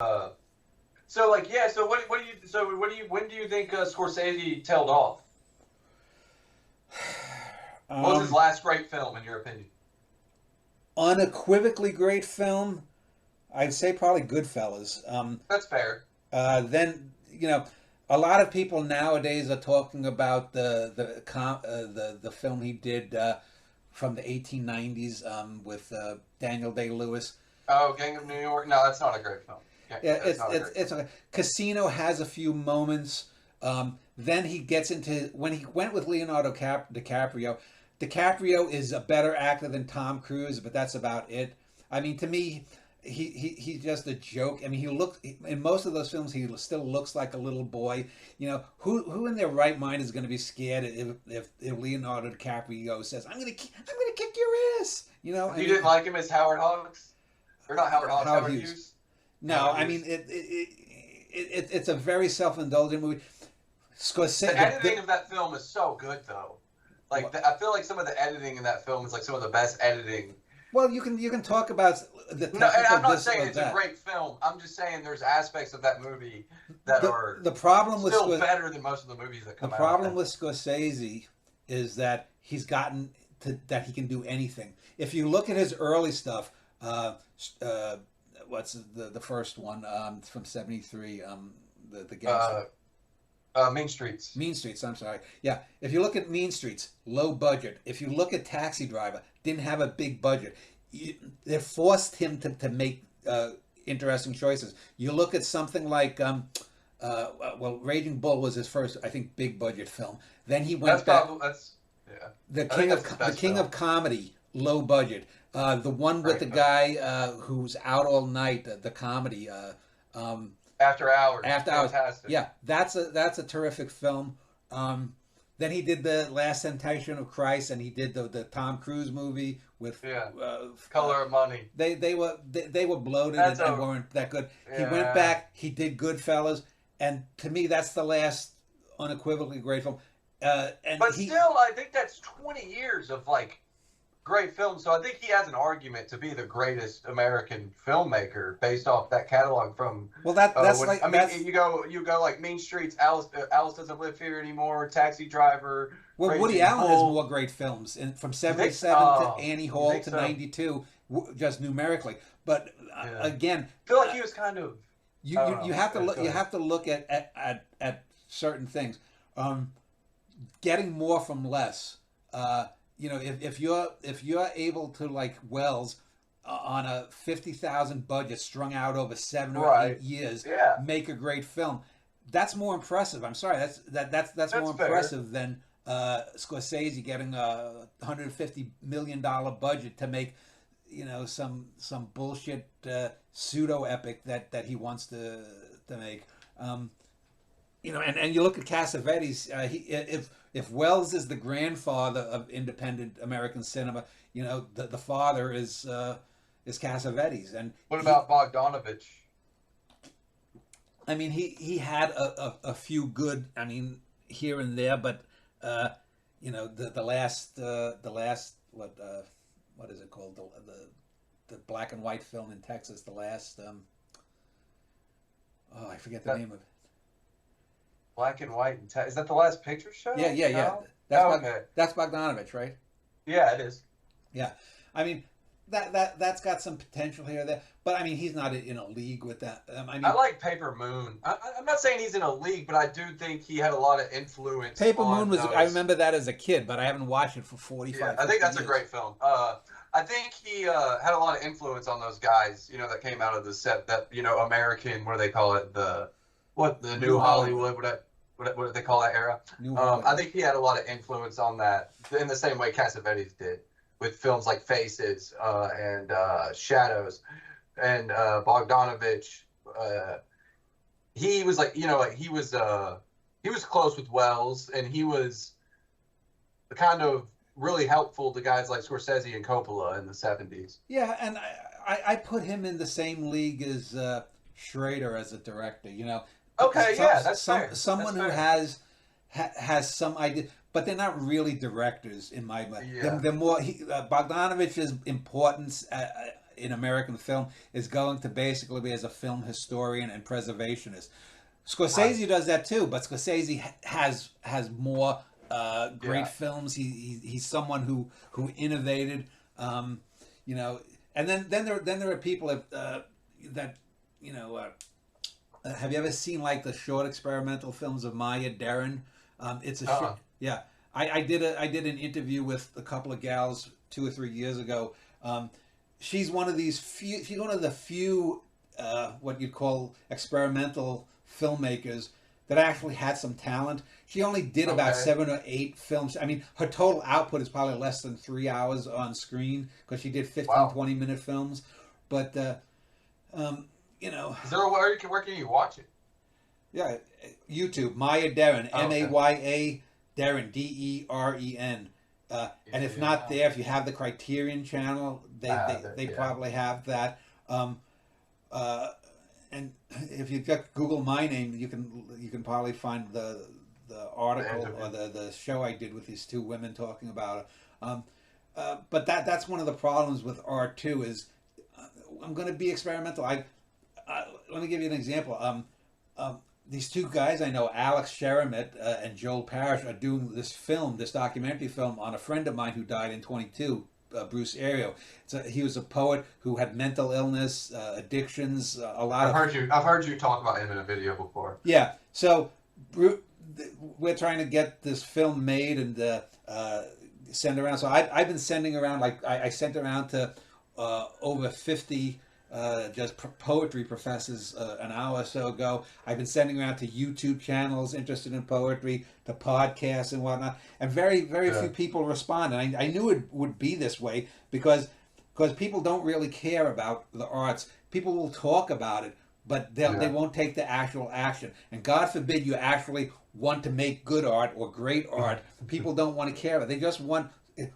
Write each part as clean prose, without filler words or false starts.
Uh, so like yeah. When do you think Scorsese tailed off? What was his Um, last great film in your opinion? Unequivocally great film. I'd say probably Goodfellas. That's fair. Then a lot of people nowadays are talking about the film he did from the 1890s with Daniel Day Lewis. Oh, Gang of New York. No, that's not a great film. Yeah, Yeah, that's not a great it's film. okay. Casino has a few moments. Then he gets into when he went with Leonardo DiCaprio. DiCaprio is a better actor than Tom Cruise, but that's about it. I mean, to me, he's just a joke. I mean, he looked in most of those films. He still looks like a little boy. Who in their right mind is going to be scared if Leonardo DiCaprio says, I'm gonna kick your ass"? I You mean, didn't like him as Howard Hawks, or not Howard Hawks, Howard Howard Hughes. Hughes. No, Howard I mean Hughes. it's a very self-indulgent movie. The Scorsese, editing of that film is so good, though. I feel like some of the editing in that film is like some of the best editing. well, you can talk about the No, and technical I'm not this saying or it's a that. great film. I'm just saying there's aspects of that movie that the are the problem with still better than most of the movies that the come out. problem with Scorsese is that he's gotten to that he can do anything. If you look at his early stuff, uh, what's the first one from '73, the gangster. Uh, Mean Streets. Mean Streets, I'm sorry. Yeah, if you look at Mean Streets, low budget. If you look at Taxi Driver, didn't have a big budget. They forced him to make interesting choices. You look at something like, Raging Bull was his first, I think, big budget film. Then he That's went back. probably that's yeah. The I think King that's of his the best King film. of Comedy, low budget. The one with Great the film. guy who's out all night, the comedy. After Hours, After Hours. fantastic. Yeah, that's a terrific film. Then he did the Last Temptation of Christ, and he did the Tom Cruise movie with. Yeah, Uh, uh, Color of Money. they were bloated That's and a weren't that good. He went yeah. back. He did Goodfellas, and to me, that's the last unequivocally great film. And But he still, I think that's 20 years of like great films. So I think he has an argument to be the greatest American filmmaker based off that catalog from. well that's When like I mean, that's you go like Mean Streets, Alice doesn't live here anymore, Taxi Driver, well, Woody Raging Allen has Bull. more great films, and from You think? '77 to Oh, Annie you Hall think to so? '92, just numerically. But Yeah. again, I feel like uh, he was kind of. you, I you don't you know. have to look Go you ahead. have to look at certain things. Um, Getting more from less. If you're able to, like Wells, on a 50,000 budget strung out over 7 or 8 Right. years, Yeah, make a great film. That's more impressive. I'm sorry, that's more that's fair. impressive than Scorsese getting a $150 million budget to make some bullshit pseudo epic that he wants to make. Um, and you look at Cassavetes. If Wells is the grandfather of independent American cinema, the father is Cassavetes, and What about Bogdanovich? I mean he had a few good, I mean, here and there, but the last what is it called, the black and white film in Texas, the last I forget the That name of it. black and white and is that the last picture Yeah, show? yeah, yeah. No. That's Oh, Bog, okay. that's Bogdanovich, right? Yeah, it is. Yeah, I mean that's got some potential here or there, but I mean he's not in a league with that. I I mean like Paper Moon. I'm not saying he's in a league, but I do think he had a lot of influence Paper Moon on was, I those. remember that as a kid, but I haven't watched it for Yeah, 45, I think 50 that's a years. great film. I think he had a lot of influence on those guys, that came out of the set that American, what do they call it, the New New Hollywood. Hollywood, what do they call that era? New I Hollywood. think he had a lot of influence on that in the same way Cassavetes did with films like Faces and Shadows and Bogdanovich. Uh, he was like he was close with Wells, and he was kind of really helpful to guys like Scorsese and Coppola in the 70s. Yeah, and I put him in the same league as Schrader as a director. Okay, Some, yeah, that's fair. That's someone who fair. has some idea, but they're not really directors in my mind. They're, Yeah. they're more Bogdanovich's importance. in American film is going to basically be as a film historian and preservationist. Right. Scorsese does that too, but Scorsese has more great Yeah. films. He's someone who innovated, you know. And then there are people that you know. Have you ever seen like the short experimental films of Maya Deren? It's a Uh-uh. yeah. I did an interview with a couple of gals 2 or 3 years ago. She's one of these few. She's one of the few what you'd call experimental filmmakers that actually had some talent. She only did about Okay. 7 or 8 films. I mean, her total output is probably less than 3 hours on screen because she did 15, Wow. 20-minute films. But um, you know, Is there a where can you watch it? yeah, YouTube, Maya Deren, Oh, okay. Maya Deren, Deren. And if not Yeah. there, if you have the Criterion channel, they Yeah. probably have that. Um, uh, and if you got Google my name, you can probably find the The article or interview. the show I did with these two women talking about it. But that's one of the problems with art too. Is I'm going to be experimental. Let me give you an example. Um, these two guys I know, Alex Sheremit and Joel Parrish, are doing this documentary film on a friend of mine who died in 22, Bruce Ario. He was a poet who had mental illness, addictions, a lot of I've heard you talk about him in a video before. yeah. So we're trying to get this film made and send around. So I've been sending around like I sent around to over 50 just poetry professors an hour or so ago. I've been sending around to YouTube channels interested in poetry, to podcasts and whatnot, and very few Yeah. people respond. And I knew it would be this way because people don't really care about the arts. People will talk about it, but they Yeah. won't take the actual action. And God forbid you actually want to make good art or great art. People don't want to care about it. They just want,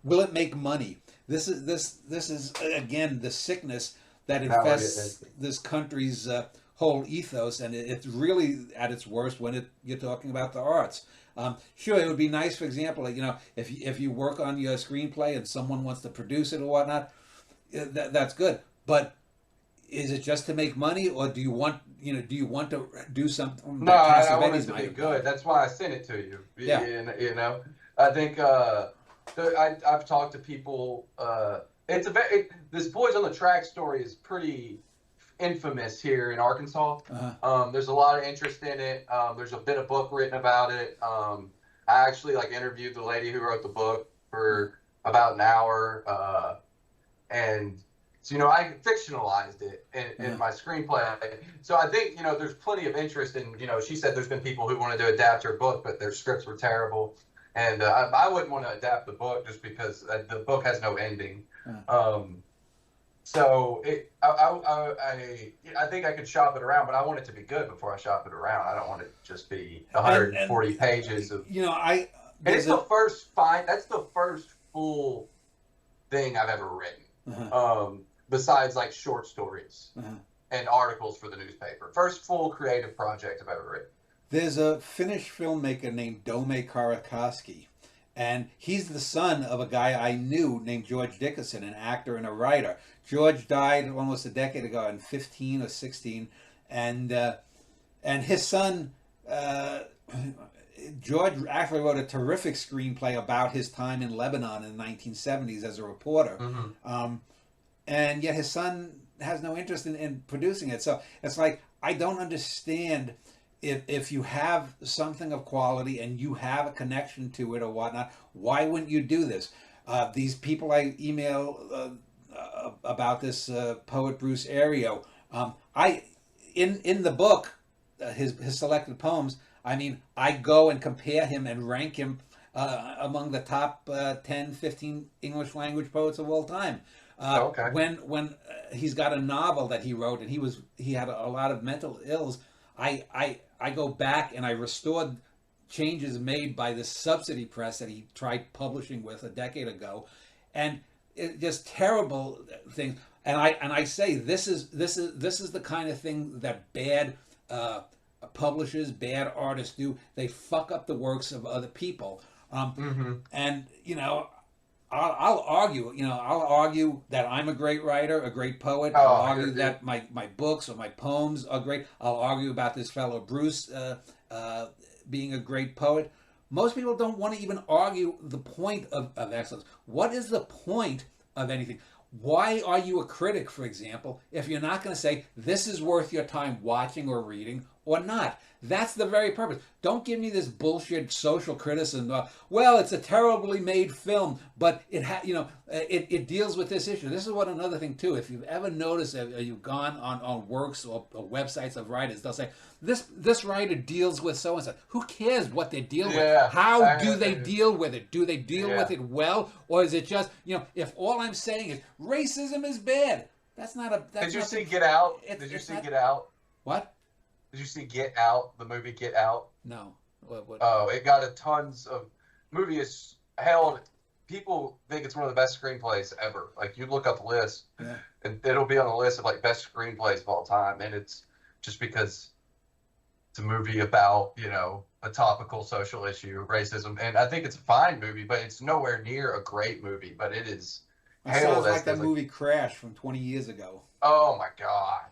will it make money? This is again the sickness that Now what infests this country's whole ethos, and it's really at its worst when you're talking about the arts. Sure, it would be nice, for example, like, if you work on your screenplay and someone wants to produce it or whatnot, that's good. But is it just to make money, or do you want to do something No, that I want it Cassavetes to might be have done? good. That's why I sent it to you. Yeah. You know, I think I've talked to people. This Boys on the Track story is pretty infamous here in Arkansas. Uh-huh. There's a lot of interest in it. There's a bit of book written about it. I actually like interviewed the lady who wrote the book for about an hour, and so I fictionalized it in Uh-huh. my screenplay. So I think there's plenty of interest in. She said there's been people who wanted to adapt her book, but their scripts were terrible, and I wouldn't want to adapt the book just because the book has no ending. Uh-huh. So I think I could shop it around, but I want it to be good before I shop it around. I don't want it to just be And 140 pages of. I And there's it's the a first fine. That's the first full thing I've ever written. uh-huh. Besides like short stories Uh-huh. and articles for the newspaper. First full creative project I've ever written. There's a Finnish filmmaker named Dome Karakaski, and he's the son of a guy I knew named George Dickerson, an actor and a writer. George died almost a decade ago in 15 or 16, and his son George actually wrote a terrific screenplay about his time in Lebanon in the 1970s as a reporter. Mm-hmm. And yet his son has no interest in producing it. So it's like, I don't understand if you have something of quality and you have a connection to it or whatnot, why wouldn't you do this? These people I email about this poet Bruce Ario, in the book, his selected poems, I mean, I go and compare him and rank him among the top 10, 15 English language poets of all time. Okay. When he's got a novel that he wrote and he had a lot of mental ills, I go back and I restored changes made by this subsidy press that he tried publishing with a decade ago, and just terrible things. And I say this is the kind of thing that bad publishers, bad artists do. They fuck up the works of other people. Mm-hmm. And I'll argue, I'll argue that I'm a great writer, a great poet. I'll Oh, argue you're that my books or my poems are great. I'll argue about this fellow Bruce being a great poet. Most people don't want to even argue the point of excellence. What is the point of anything? Why are you a critic, for example, if you're not going to say this is worth your time watching or reading or not? That's the very purpose. Don't give me this bullshit social criticism. Well, it's a terribly made film, but it deals with this issue. This is what another thing too. If you've ever noticed, you've gone on works or websites of writers, they'll say this writer deals with so and so. Who cares what they deal with? How do they deal with it? Do they deal with it well, or is it just if all I'm saying is racism is bad? That's not a. Did you see Get Out? Did you see Get Out? What? Did you see Get Out? The movie Get Out? No. What? Oh, it got a tons of movie is held. People think it's one of the best screenplays ever. Like you look up the list, and it'll be on the list of like best screenplays of all time, and it's just because it's a movie about a topical social issue, racism, and I think it's a fine movie, but it's nowhere near a great movie. But it is. It sounds like that movie Crash from 20 years ago. Oh my God.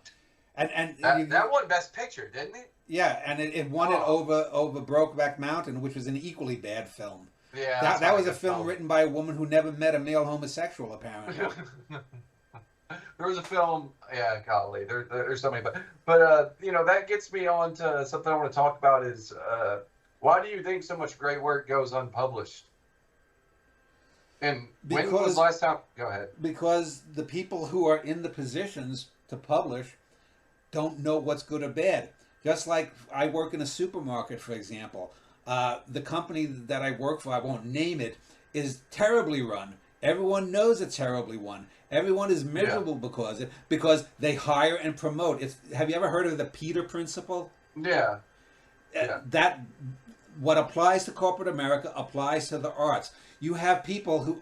And that won Best Picture, didn't it? Yeah, and it won it over Brokeback Mountain, which was an equally bad film. Yeah, that was a film written by a woman who never met a male homosexual, apparently. There was a film, golly, there's so many, but that gets me on to something I want to talk about is why do you think so much great work goes unpublished? And when was the last time? Go ahead. Because the people who are in the positions to publish don't know what's good or bad. Just like I work in a supermarket, for example. The company that I work for, I won't name it, is terribly run. Everyone knows it's terribly run. Everyone is miserable because they hire and promote. Have you ever heard of the Peter Principle? Yeah. That what applies to corporate America applies to the arts. You have people who.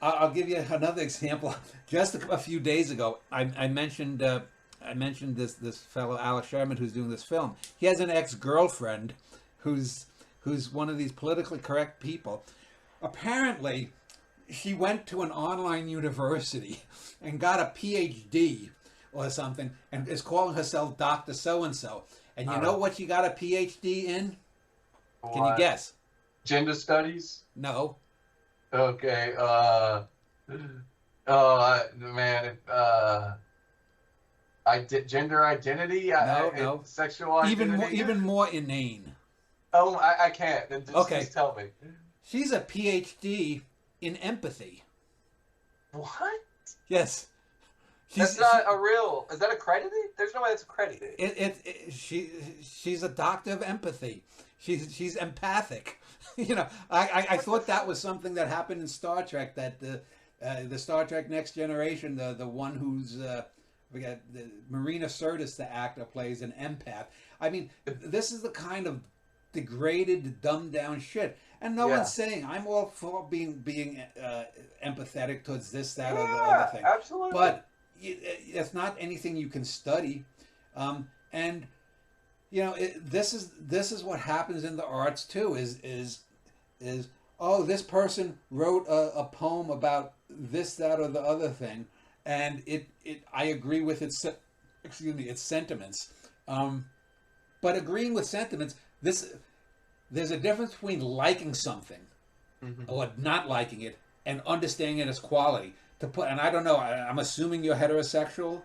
I'll give you another example. Just a few days ago, I mentioned. I mentioned this fellow Alex Sherman who's doing this film. He has an ex-girlfriend who's one of these politically correct people. Apparently, she went to an online university and got a PhD or something and is calling herself Dr. So-and-so. And you know what she got a PhD in? What? Can you guess? Gender studies? No. Okay. Man. Gender identity? No. Sexual identity? Even more inane. Oh, I can't. Just tell me. She's a PhD in empathy. What? Yes. That's not a real. Is that accredited? There's no way that's accredited. She's a doctor of empathy. She's empathic. I thought that was something that happened in Star Trek. That the Star Trek Next Generation, the one who's we got the Marina Sirtis, the actor, plays an empath. I mean, this is the kind of degraded, dumbed down shit. And no one's saying I'm all for being empathetic towards this, that, or the other thing. Absolutely. But it's not anything you can study. And this is what happens in the arts too. Is this person wrote a poem about this, that, or the other thing, and I agree with its sentiments. But agreeing with sentiments, there's a difference between liking something or not liking it and understanding it as quality. And I don't know, I'm assuming you're heterosexual?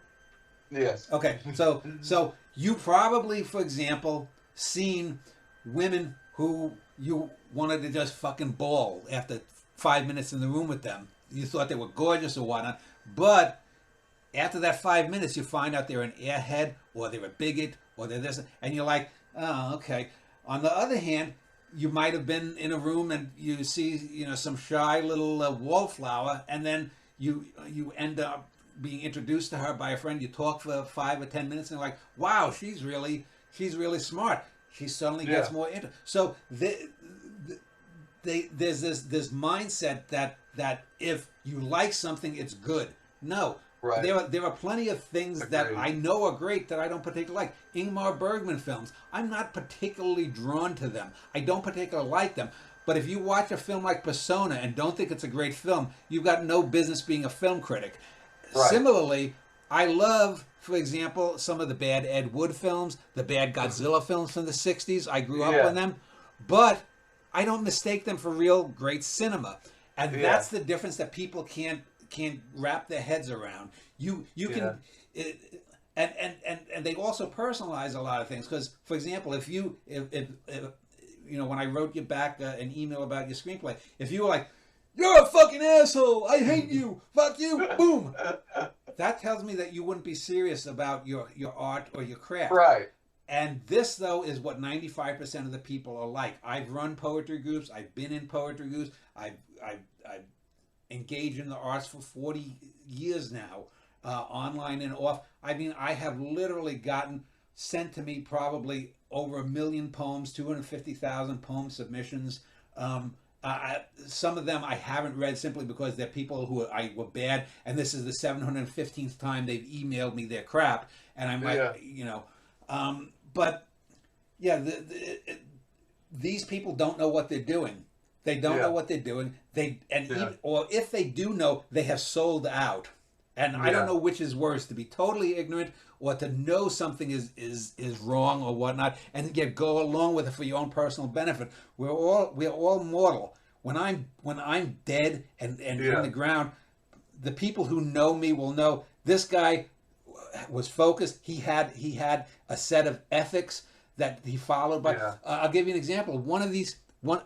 Yes. Okay, so you probably, for example, seen women who you wanted to just fucking bawl after 5 minutes in the room with them. You thought they were gorgeous or whatnot, but after that 5 minutes, you find out they're an airhead or they're a bigot or they're this, and you're like, oh, okay. On the other hand, you might have been in a room and you see, some shy little wallflower, and then you end up being introduced to her by a friend. You talk for 5 or 10 minutes, and you're like, wow, she's really smart. She suddenly gets more into. So there's this mindset that if you like something, it's good. No. Right. There are plenty of things that I know are great that I don't particularly like. Ingmar Bergman films, I'm not particularly drawn to them. I don't particularly like them. But if you watch a film like Persona and don't think it's a great film, you've got no business being a film critic. Right. Similarly, I love, for example, some of the bad Ed Wood films, the bad Godzilla films from the 60s. I grew up on Yeah. them, but I don't mistake them for real great cinema. And Yeah. that's the difference that people can't wrap their heads around. You Yeah. can and they also personalize a lot of things because, for example, if you know, when I wrote you back an email about your screenplay, if you were like, "You're a fucking asshole, I hate you, fuck you," boom, that tells me that you wouldn't be serious about your art or your craft. Right. And this, though, is what 95% of the people are like. I've run poetry groups. I've been in poetry groups. I've engaged in the arts for 40 years now, online and off. I mean, I have literally gotten sent to me probably over 1 million poems, 250,000 poem submissions. Some of them I haven't read simply because they're people who were bad, and this is the 715th time they've emailed me their crap, and I might, Yeah. you know, but yeah, these people don't know what they're doing. They don't know Yeah. what they're doing. They and Yeah. even, or if they do know, they have sold out. And I don't Yeah. know which is worse, to be totally ignorant or to know something is wrong or whatnot, and yet go along with it for your own personal benefit. We're all mortal. When I'm dead and in Yeah. the ground, the people who know me will know this guy was focused. He had a set of ethics that he followed. But Yeah. I'll give you an example. One of these, when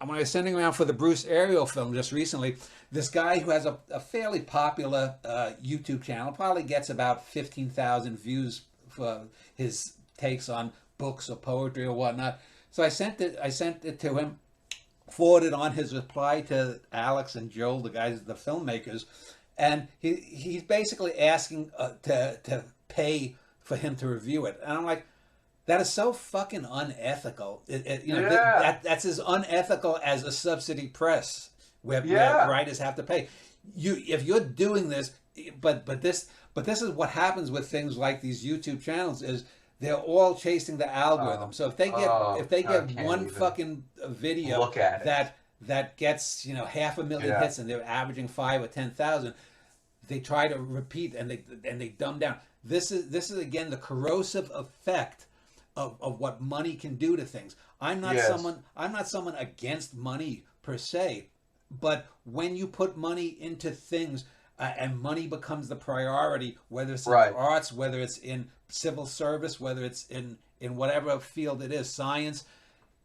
I was sending around for the Bruce Ariel film just recently, this guy who has a fairly popular YouTube channel, probably gets about 15,000 views for his takes on books or poetry or whatnot. So I sent it to him, forwarded on his reply to Alex and Joel, the guys, the filmmakers, and he's basically asking to pay for him to review it. And I'm like, that is so fucking unethical. You know, Yeah. that's as unethical as a subsidy press where Yeah. writers have to pay. If you're doing this, but this is what happens with things like these YouTube channels is they're all chasing the algorithm. So if they I get can't one even fucking video look at it. that gets 500,000 Yeah. hits and they're averaging 5 or 10,000, they try to repeat and they dumb down. This is again the corrosive effect of what money can do to things. I'm not Yes. someone against money per se, but when you put money into things and money becomes the priority, whether it's in Right. the arts, whether it's in civil service, whether it's in whatever field it is, science,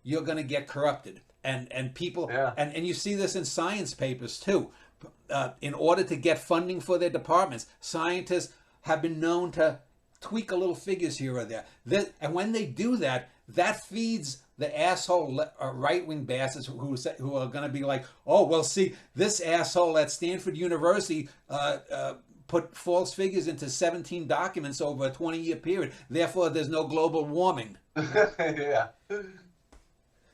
you're going to get corrupted. And people, Yeah. and you see this in science papers too. In order to get funding for their departments, scientists have been known to tweak a little figures here or there. And when they do that, that feeds the asshole right-wing bastards who are going to be like, oh, well, see, this asshole at Stanford University put false figures into 17 documents over a 20-year period. Therefore, there's no global warming. Yeah.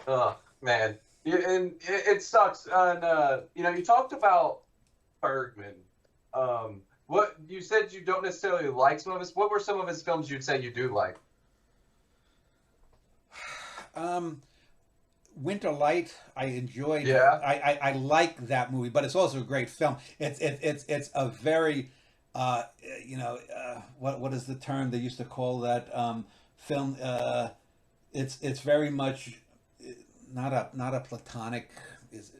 Oh, man. Yeah, and it sucks. And, you talked about Bergman. What you said you don't necessarily like some of his. What were some of his films you'd say you do like? Winter Light, I enjoyed. Yeah. I like that movie, but it's also a great film. It's a very, what is the term they used to call that film? It's very much not a platonic. Is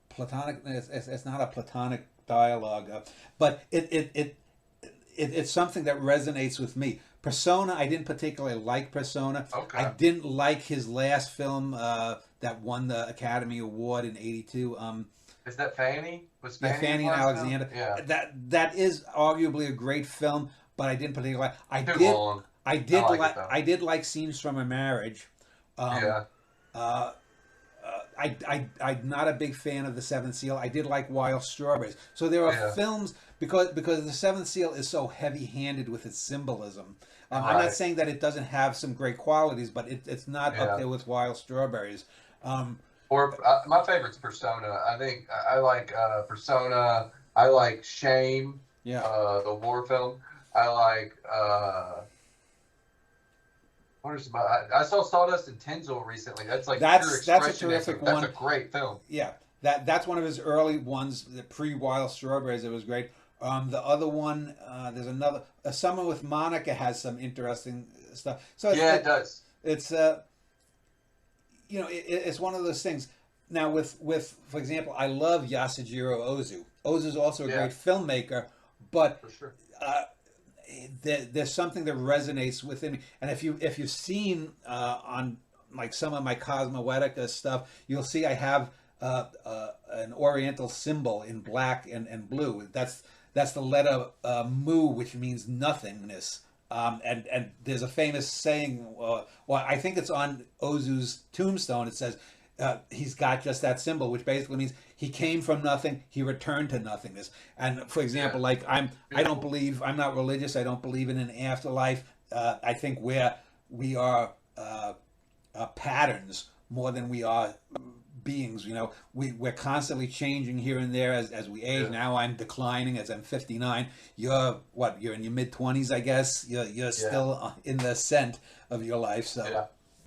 platonic? It's not a platonic dialogue, but it's something that resonates with me. Persona, I didn't particularly like Persona. Okay. I didn't like his last film that won the Academy Award in '82. Is that Fanny? Was Yeah, Fanny, Fanny and Alexander. Yeah. That is arguably a great film, but I didn't particularly like. Too long. I did I like like. it, though. I did like Scenes from a Marriage. Yeah. I'm not a big fan of The Seventh Seal. I did like Wild Strawberries. So there are Yeah. films because The Seventh Seal is so heavy-handed with its symbolism. I'm not Right. saying that it doesn't have some great qualities, but it's not Yeah. up there with Wild Strawberries. Or my favorite's Persona. I think I like Persona. I like Shame. Yeah. The war film. I like Wonders about. I saw Sawdust and Tinsel recently. That's like pure That's a expressionism. terrific That's one. a great film. Yeah, that's one of his early ones, the pre-Wild Strawberries. It was great. The other one, there's another. Summer with Monica has some interesting stuff. So Yeah, it does. it's it's one of those things. Now with for example, I love Yasujiro Ozu. Ozu's also a Yeah, great filmmaker, but for sure. uh, there's something that resonates within me. And if you've seen on like some of my Cosmoetica stuff, you'll see I have an Oriental symbol in black and blue. That's the letter mu, which means nothingness. And there's a famous saying. Well, I think it's on Ozu's tombstone. It says he's got just that symbol, which basically means he came from nothing, he returned to nothingness. And for example, Yeah, like I don't beautiful. believe, I'm not religious. I don't believe in an afterlife. I think we are patterns more than we are beings. We're constantly changing here and there as we age. Yeah, Now I'm declining as I'm 59. You're in your mid 20s, I guess. You're yeah, still in the ascent of your life. So yeah.